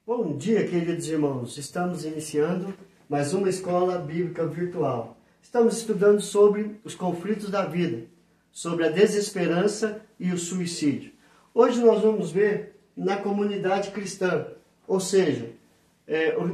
Bom dia, queridos irmãos. Estamos iniciando mais uma escola bíblica virtual. Estamos estudando sobre os conflitos da vida, sobre a desesperança e o suicídio. Hoje nós vamos ver na comunidade cristã, ou seja,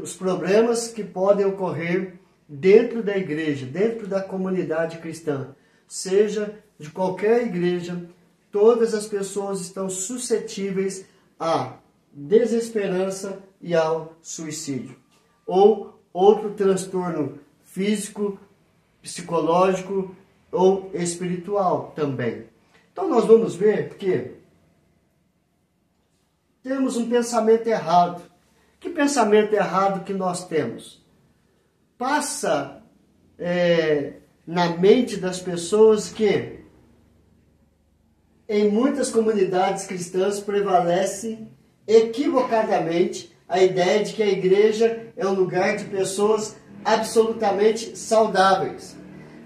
os problemas que podem ocorrer dentro da igreja, dentro da comunidade cristã. Seja de qualquer igreja, todas as pessoas estão suscetíveis a desesperança e ao suicídio, ou outro transtorno físico, psicológico ou espiritual também. Então nós vamos ver que temos um pensamento errado. Que pensamento errado que nós temos? Passa na mente das pessoas que em muitas comunidades cristãs prevalece equivocadamente a ideia de que a igreja é um lugar de pessoas absolutamente saudáveis.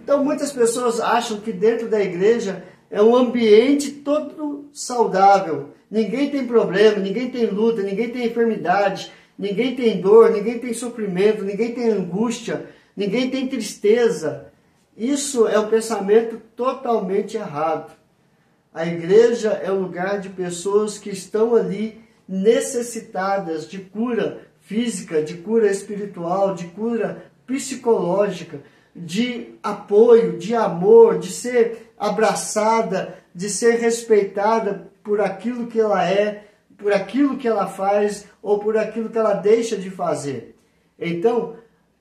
Então muitas pessoas acham que dentro da igreja é um ambiente todo saudável. Ninguém tem problema, ninguém tem luta, ninguém tem enfermidade, ninguém tem dor, ninguém tem sofrimento, ninguém tem angústia, ninguém tem tristeza. Isso é um pensamento totalmente errado. A igreja é um lugar de pessoas que estão ali necessitadas de cura física, de cura espiritual, de cura psicológica, de apoio, de amor, de ser abraçada, de ser respeitada por aquilo que ela é, por aquilo que ela faz ou por aquilo que ela deixa de fazer. Então,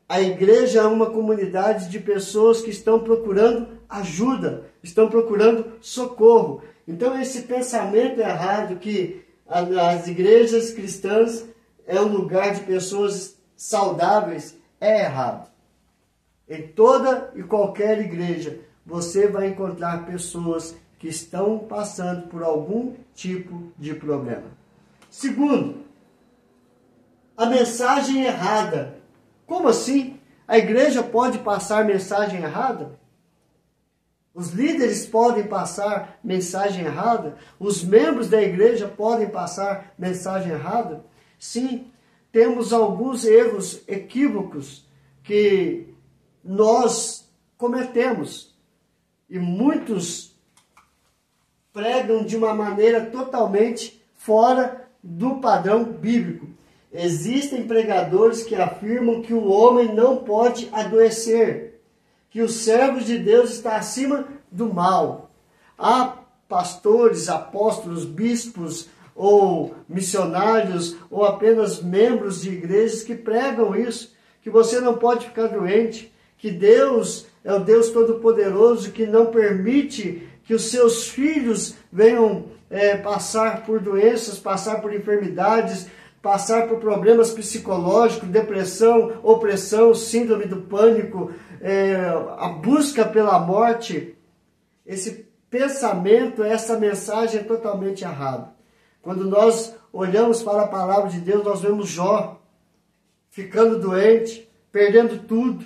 a igreja é uma comunidade de pessoas que estão procurando ajuda, estão procurando socorro. Então, esse pensamento errado que as igrejas cristãs é um lugar de pessoas saudáveis é errado. Em toda e qualquer igreja, você vai encontrar pessoas que estão passando por algum tipo de problema. Segundo, a mensagem errada. Como assim? A igreja pode passar mensagem errada? Os líderes podem passar mensagem errada? Os membros da igreja podem passar mensagem errada? Sim, temos alguns erros equívocos que nós cometemos. E muitos pregam de uma maneira totalmente fora do padrão bíblico. Existem pregadores que afirmam que o homem não pode adoecer, que os servos de Deus estão acima do mal. Há pastores, apóstolos, bispos ou missionários ou apenas membros de igrejas que pregam isso, que você não pode ficar doente, que Deus é o Deus Todo-Poderoso que não permite que os seus filhos venham passar por doenças, passar por enfermidades, passar por problemas psicológicos, depressão, opressão, síndrome do pânico, a busca pela morte. Esse pensamento, essa mensagem é totalmente errada. Quando nós olhamos para a palavra de Deus, nós vemos Jó ficando doente, perdendo tudo.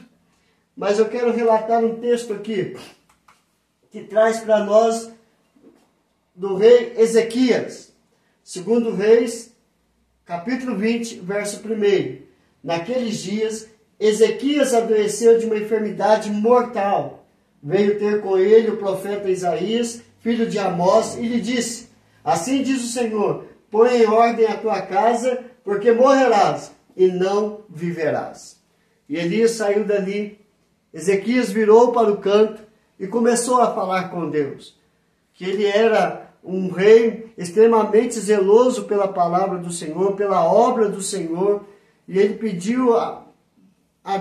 Mas eu quero relatar um texto aqui que traz para nós do rei Ezequias, segundo Reis, capítulo 20, verso 1. Naqueles dias, Ezequias adoeceu de uma enfermidade mortal. Veio ter com ele o profeta Isaías, filho de Amós, e lhe disse: assim diz o Senhor, põe em ordem a tua casa, porque morrerás e não viverás. E Elias saiu dali. Ezequias virou para o canto e começou a falar com Deus, que ele era um rei extremamente zeloso pela palavra do Senhor, pela obra do Senhor, e ele pediu a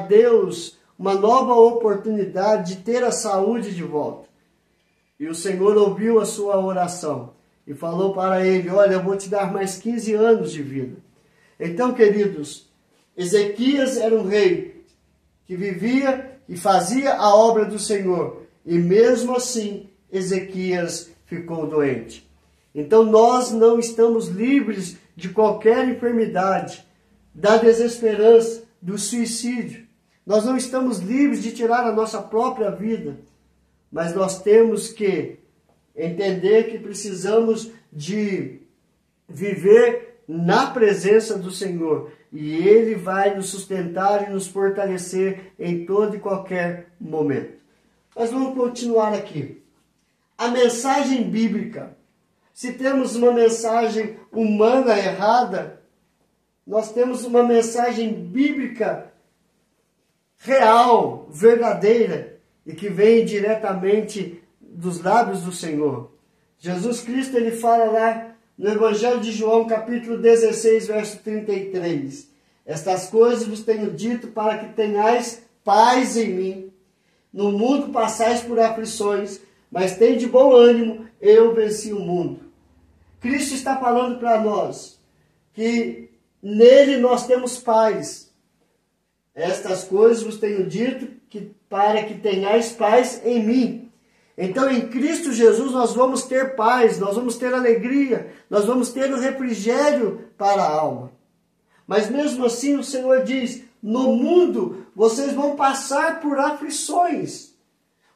Deus uma nova oportunidade de ter a saúde de volta. E o Senhor ouviu a sua oração e falou para ele: olha, eu vou te dar mais 15 anos de vida. Então, queridos, Ezequias era um rei que vivia e fazia a obra do Senhor, e mesmo assim Ezequias ficou doente. Então nós não estamos livres de qualquer enfermidade, da desesperança, do suicídio. Nós não estamos livres de tirar a nossa própria vida, mas nós temos que entender que precisamos de viver na presença do Senhor. E Ele vai nos sustentar e nos fortalecer em todo e qualquer momento. Mas vamos continuar aqui. A mensagem bíblica. Se temos uma mensagem humana errada, nós temos uma mensagem bíblica real, verdadeira, e que vem diretamente dos lábios do Senhor. Jesus Cristo, ele fala lá no Evangelho de João, capítulo 16, verso 33. Estas coisas vos tenho dito para que tenhais paz em mim. No mundo passais por aflições, mas tende bom ânimo, eu venci o mundo. Cristo está falando para nós que nele nós temos paz. Estas coisas vos tenho dito para que tenhais paz em mim. Então, em Cristo Jesus, nós vamos ter paz, nós vamos ter alegria, nós vamos ter o refrigério para a alma. Mas mesmo assim, o Senhor diz, no mundo, vocês vão passar por aflições,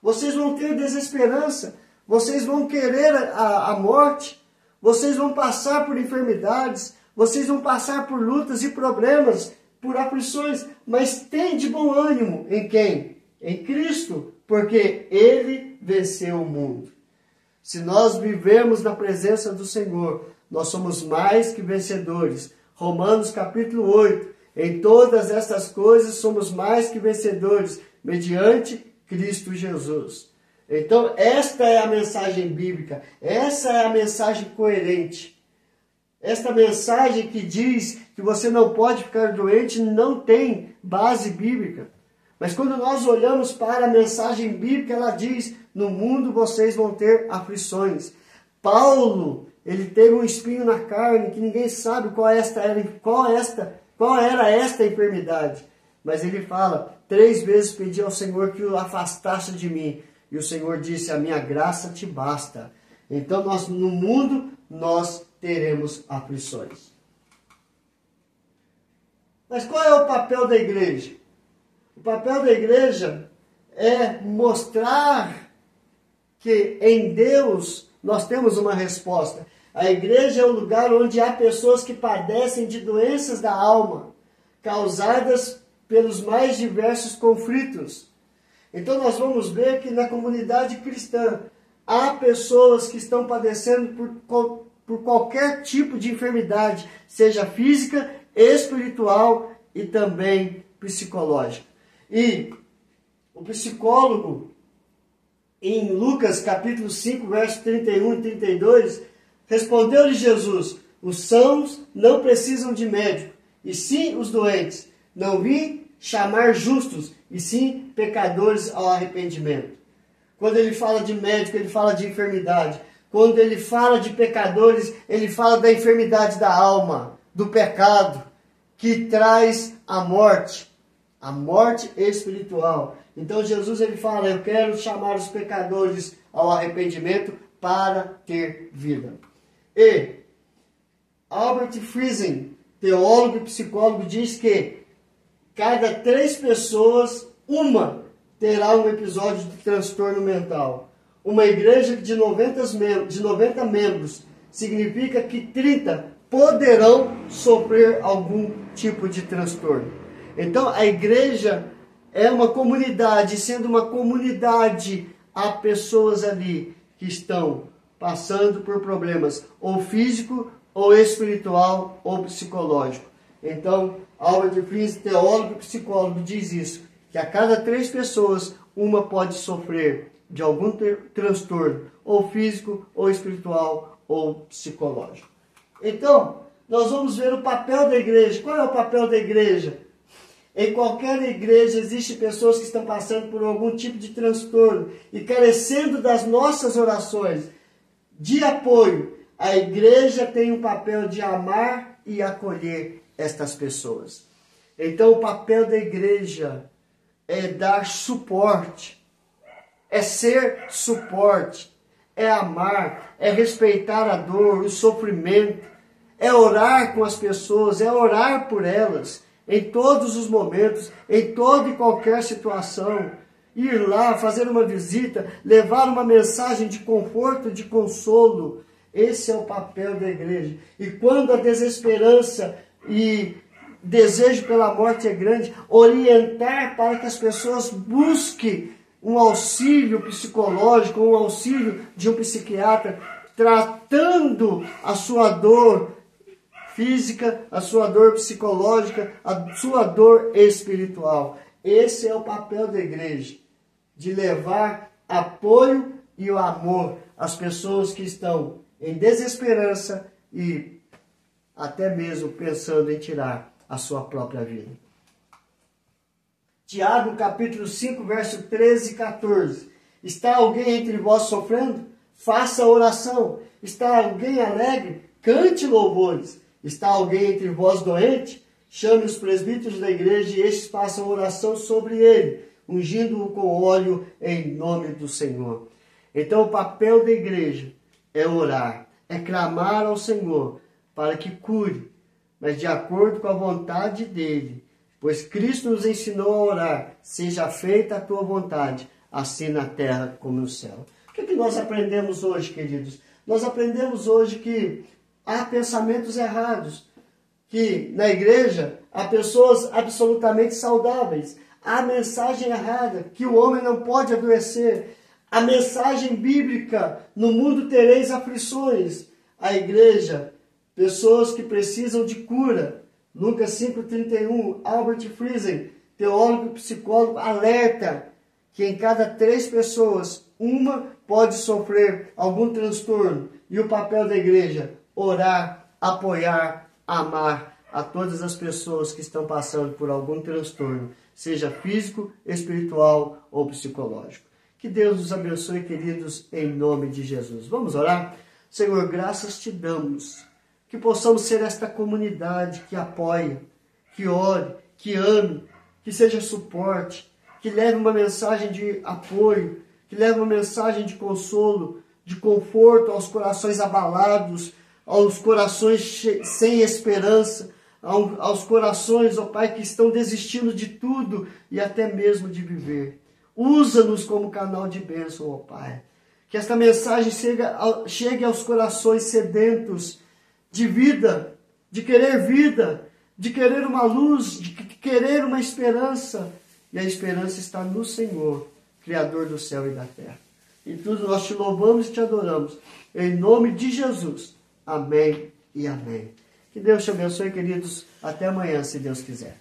vocês vão ter desesperança, vocês vão querer a morte, vocês vão passar por enfermidades, vocês vão passar por lutas e problemas, por aflições, mas tem de bom ânimo em quem? Em Cristo, porque Ele venceu o mundo. Se nós vivemos na presença do Senhor, nós somos mais que vencedores. Romanos capítulo 8, em todas estas coisas somos mais que vencedores, mediante Cristo Jesus. Então, esta é a mensagem bíblica, essa é a mensagem coerente. Esta mensagem que diz que você não pode ficar doente não tem base bíblica. Mas quando nós olhamos para a mensagem bíblica, ela diz, no mundo vocês vão ter aflições. Paulo, ele teve um espinho na carne, que ninguém sabe qual era esta enfermidade. Mas ele fala, 3 vezes pedi ao Senhor que o afastasse de mim. E o Senhor disse, a minha graça te basta. Então, no mundo, nós teremos aflições. Mas qual é o papel da igreja? O papel da igreja é mostrar que em Deus nós temos uma resposta. A igreja é o lugar onde há pessoas que padecem de doenças da alma, causadas pelos mais diversos conflitos. Então nós vamos ver que na comunidade cristã há pessoas que estão padecendo por qualquer tipo de enfermidade, seja física, espiritual e também psicológica. E o psicólogo, em Lucas capítulo 5, versos 31 e 32, respondeu-lhe Jesus, os sãos não precisam de médico, e sim os doentes. Não vim chamar justos, e sim pecadores ao arrependimento. Quando ele fala de médico, ele fala de enfermidade. Quando ele fala de pecadores, ele fala da enfermidade da alma, do pecado, que traz a morte espiritual. Então Jesus ele fala, eu quero chamar os pecadores ao arrependimento para ter vida. E Albert Friesen, teólogo e psicólogo, diz que cada 3 pessoas, uma terá um episódio de transtorno mental. Uma igreja de 90 membros significa que 30 poderão sofrer algum tipo de transtorno. Então a igreja é uma comunidade, sendo uma comunidade, há pessoas ali que estão passando por problemas ou físico, ou espiritual, ou psicológico. Então, Albert Friesen, teólogo e psicólogo, diz isso, que a cada 3 pessoas, uma pode sofrer de algum transtorno, ou físico, ou espiritual, ou psicológico. Então, nós vamos ver o papel da igreja. Qual é o papel da igreja? Em qualquer igreja existem pessoas que estão passando por algum tipo de transtorno e carecendo das nossas orações de apoio. A igreja tem um papel de amar e acolher estas pessoas. Então o papel da igreja é dar suporte, é ser suporte, é amar, é respeitar a dor, o sofrimento, é orar com as pessoas, é orar por elas, em todos os momentos, em toda e qualquer situação. Ir lá, fazer uma visita, levar uma mensagem de conforto, de consolo. Esse é o papel da igreja. E quando a desesperança e desejo pela morte é grande, orientar para que as pessoas busquem um auxílio psicológico, um auxílio de um psiquiatra, tratando a sua dor física, a sua dor psicológica, a sua dor espiritual. Esse é o papel da igreja, de levar apoio e o amor às pessoas que estão em desesperança e até mesmo pensando em tirar a sua própria vida. Tiago, capítulo 5, verso 13 e 14. Está alguém entre vós sofrendo? Faça oração. Está alguém alegre? Cante louvores. Está alguém entre vós doente? Chame os presbíteros da igreja e estes façam oração sobre ele, ungindo-o com óleo em nome do Senhor. Então o papel da igreja é orar, é clamar ao Senhor para que cure, mas de acordo com a vontade dele. Pois Cristo nos ensinou a orar, seja feita a tua vontade, assim na terra como no céu. O que nós aprendemos hoje, queridos? Nós aprendemos hoje que há pensamentos errados, que na igreja há pessoas absolutamente saudáveis, há mensagem errada, que o homem não pode adoecer, a mensagem bíblica, no mundo tereis aflições, a igreja, pessoas que precisam de cura. Lucas 5,31, Albert Friesen, teólogo e psicólogo, alerta que em cada 3 pessoas, uma pode sofrer algum transtorno. E o papel da igreja, orar, apoiar, amar a todas as pessoas que estão passando por algum transtorno, seja físico, espiritual ou psicológico. Que Deus nos abençoe, queridos, em nome de Jesus. Vamos orar? Senhor, graças te damos. Que possamos ser esta comunidade que apoia, que ore, que ame, que seja suporte, que leve uma mensagem de apoio, que leve uma mensagem de consolo, de conforto aos corações abalados, aos corações sem esperança, aos corações, ó Pai, que estão desistindo de tudo e até mesmo de viver. Usa-nos como canal de bênção, ó Pai. Que esta mensagem chegue aos corações sedentos de vida, de querer uma luz, de querer uma esperança. E a esperança está no Senhor, Criador do céu e da terra. E tudo nós te louvamos e te adoramos. Em nome de Jesus. Amém e amém. Que Deus te abençoe, queridos. Até amanhã, se Deus quiser.